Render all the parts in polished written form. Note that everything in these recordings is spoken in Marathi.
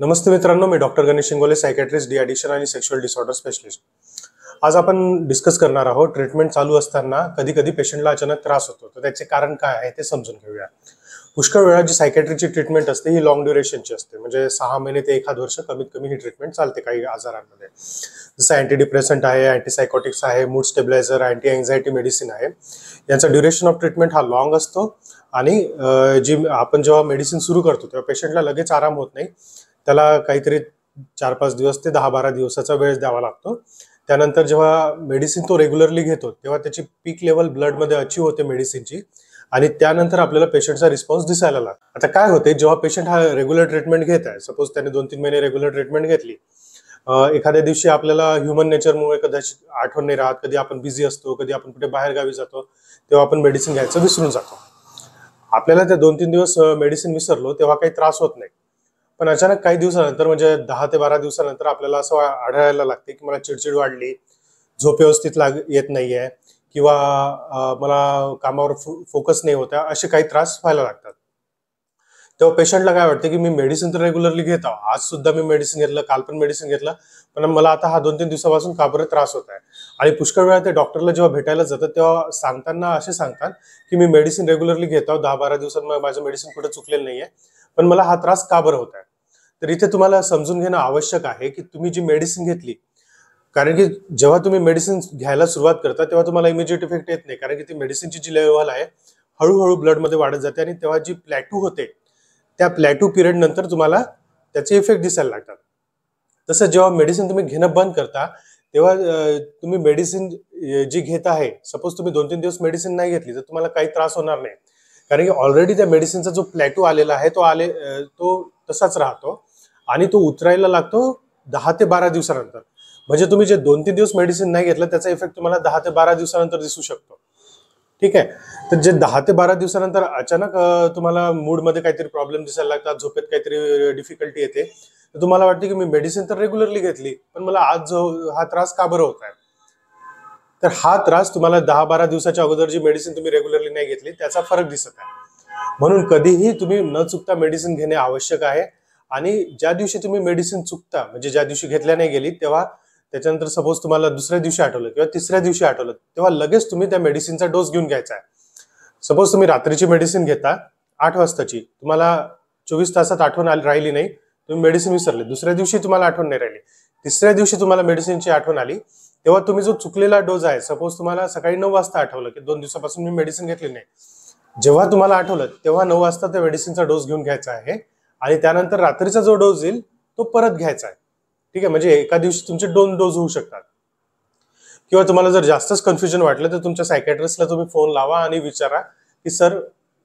नमस्ते मित्रांनो, मी doctor Ganesh Shingole, psychiatrist, de addiction आणि सेक्शुअल डिसऑर्डर स्पेशलिस्ट. आज आपण डिस्कस करणार आहोत ट्रीटमेंट चालू असताना कधी कधी पेशंटला अचानक त्रास होतो, तर त्याचे कारण काय आहे ते समजून घेऊया. पुष्कळ वेळा जी सायकॅट्रिकची ट्रीटमेंट असते ही लॉंग ड्युरेशनची असते, म्हणजे 6 महिने ते 1 वर्ष कमीत कमी ही ट्रीटमेंट चालते काही आजारांमध्ये. जसं अँटी डिप्रेसंट आहे, अँटीसायकोटिक्स आहे, mood stabiliser, anti anxiety medicine आहे. यांचा ड्युरेशन ऑफ ट्रीटमेंट हा लॉंग असतो आणि जी आपण जेव्हा मेडिसिन सुरू करतो तेव्हा पेशंटला लगेच आराम होत नाही. त्याला काहीतरी 4-5 दिवस ते 10-12 दिवसाचा वेळ द्यावा लागतो. त्यानंतर जेव्हा मेडिसिन तो रेग्युलरली घेतो तेव्हा त्याची पीक लेवल ब्लडमध्ये अचीव होते मेडिसिनची आणि त्यानंतर आपल्याला पेशंटचा रिस्पॉन्स दिसायला लागतो. आता काय होते, जेव्हा पेशंट हा रेग्युलर ट्रीटमेंट घेत आहे, सपोज त्याने 2-3 महिने रेग्युलर ट्रीटमेंट घेतली, एखाद्या दिवशी आपल्याला ह्युमन नेचरमुळे कदाचित आठवण नाही राहत, कधी आपण बिझी असतो, कधी आपण कुठे बाहेर गावी जातो, तेव्हा आपण मेडिसिन घ्यायचं विसरून जातो. आपल्याला त्या 2-3 दिवस मेडिसिन विसरलो तेव्हा काही त्रास होत नाही, पण अचानक काही दिवसानंतर म्हणजे 10 ते 12 दिवसानंतर आपल्याला असं आढळायला लागते की मला चिडचिड वाढली, झोप व्यवस्थित येत नाहीये किंवा मला कामावर फोकस नाही होता, असे काही त्रास व्हायला लागतात. तेव्हा पेशंटला काय वाटतं की मी मेडिसिन तर रेग्युलरली घेत आहो, आज सुद्धा मी मेडिसिन घेतलं, काल पण मेडिसिन घेतलं, पण मला आता हा 2-3 दिवसापासून का बरं त्रास होत आहे. आणि पुष्कळ वेळा ते डॉक्टरला जेव्हा भेटायला जातात तेव्हा सांगताना असे सांगतात की मी मेडिसिन रेग्युलरली घेत आहो, 10-12 दिवसांमध्ये माझं मेडिसिन कुठे चुकलेलं नाहीये, पण मला हा त्रास का बरं होत आहे. तर इथे तुम्हाला समजून घेणं आवश्यक आहे की तुम्ही जी मेडिसिन घेतली, कारण की जेव्हा तुम्ही मेडिसिन घ्यायला सुरुवात करता तेव्हा तुम्हाला इमिजिएट इफेक्ट येत नाही, कारण की ती मेडिसिनची जी लेवल आहे हळूहळू ब्लडमध्ये वाढत जाते आणि तेव्हा जी प्लॅटू होते त्या प्लॅटू पिरियड नंतर तुम्हाला त्याचे इफेक्ट दिसायला लागतात. तसं जेव्हा मेडिसिन तुम्ही घेणं बंद करता तेव्हा तुम्ही मेडिसिन जी घेत आहे, सपोज तुम्ही 2-3 दिवस मेडिसिन नाही घेतली तर तुम्हाला काही त्रास होणार नाही, कारण की ऑलरेडी त्या मेडिसिनचा जो प्लॅटू आलेला आहे तो तसाच राहतो आणि तो उतरायला लागतो 10 ते 12 दिवसानंतर. म्हणजे तुम्ही जे 2-3 दिवस मेडिसिन नाही घेतलं त्याचा इफेक्ट तुम्हाला 10 ते 12 दिवसानंतर दिसू शकतो. ठीक आहे. तर जे 10 ते 12 दिवसानंतर अचानक तुम्हाला मूडमध्ये काहीतरी प्रॉब्लेम दिसायला लागतात, झोपेत काहीतरी डिफिकल्टी येते, तर तुम्हाला वाटते की मी मेडिसिन तर रेग्युलरली घेतली, पण मला आज हा त्रास का बरं होत आहे. तर हा त्रास तुम्हाला 10-12 दिवसाच्या अगोदर जी मेडिसिन तुम्ही रेग्युलरली नाही घेतली त्याचा फरक दिसत आहे. म्हणून कधीही तुम्ही न चुकता मेडिसिन घेणे आवश्यक आहे. आणि ज्या दिवशी तुम्ही मेडिसिन चुकता, म्हणजे ज्या दिवशी घेतल्या नाही गेली, तेव्हा त्याच्यानंतर सपोज तुम्हाला दुसऱ्या दिवशी आठवलं किंवा तिसऱ्या दिवशी आठवलं, तेव्हा लगेच तुम्ही त्या मेडिसिनचा डोस घेऊन घ्यायचा आहे. सपोज तुम्ही रात्रीची मेडिसिन घेता 8 वाजताची, तुम्हाला 24 तासात आठवण राहिली नाही, तुम्ही मेडिसिन विसरले, दुसऱ्या दिवशी तुम्हाला आठवण नाही राहिली, तिसऱ्या दिवशी तुम्हाला मेडिसिनची आठवण आली, तेव्हा तुम्ही जो चुकलेला डोस आहे, सपोज तुम्हाला सकाळी 9 वाजता आठवलं की 2 दिवसापासून मी मेडिसिन घेतली नाही, जेव्हा तुम्हाला आठवलं तेव्हा 9 वाजता त्या मेडिसिनचा डोस घेऊन घ्यायचा आहे आणि त्यानंतर रात्रीचा जो डोस येईल तो परत घ्यायचा आहे. ठीक आहे, म्हणजे एका दिवशी तुमचे 2 डोस होऊ शकतात. किंवा तुम्हाला जर जास्तच कन्फ्युजन वाटलं तर तुमच्या सायकॅट्रिस्टला तुम्ही फोन लावा आणि विचारा की सर,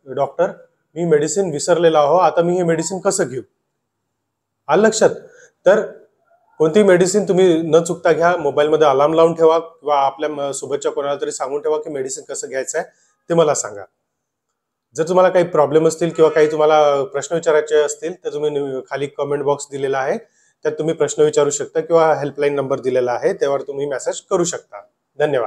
डॉक्टर, मी मेडिसिन विसरलेला आहो, आता मी हे मेडिसिन कसं घेऊ. आलं लक्षात. तर कोणती मेडिसिन तुम्ही न चुकता घ्या, मोबाईलमध्ये अलार्म लावून ठेवा किंवा आपल्या सोबतच्या कोणाला तरी सांगून ठेवा की मेडिसिन कसं घ्यायचं आहे ते मला सांगा. जर तुम्हाला काही प्रॉब्लेम असतील किंवा काही तुम्हाला प्रश्न विचारायचे असतील तर तुम्ही खाली कमेंट बॉक्स दिलेला आहे, त्यात तुम्ही प्रश्न विचारू शकता किंवा हेल्पलाईन नंबर दिलेला आहे, त्यावर तुम्ही मेसेज करू शकता. धन्यवाद.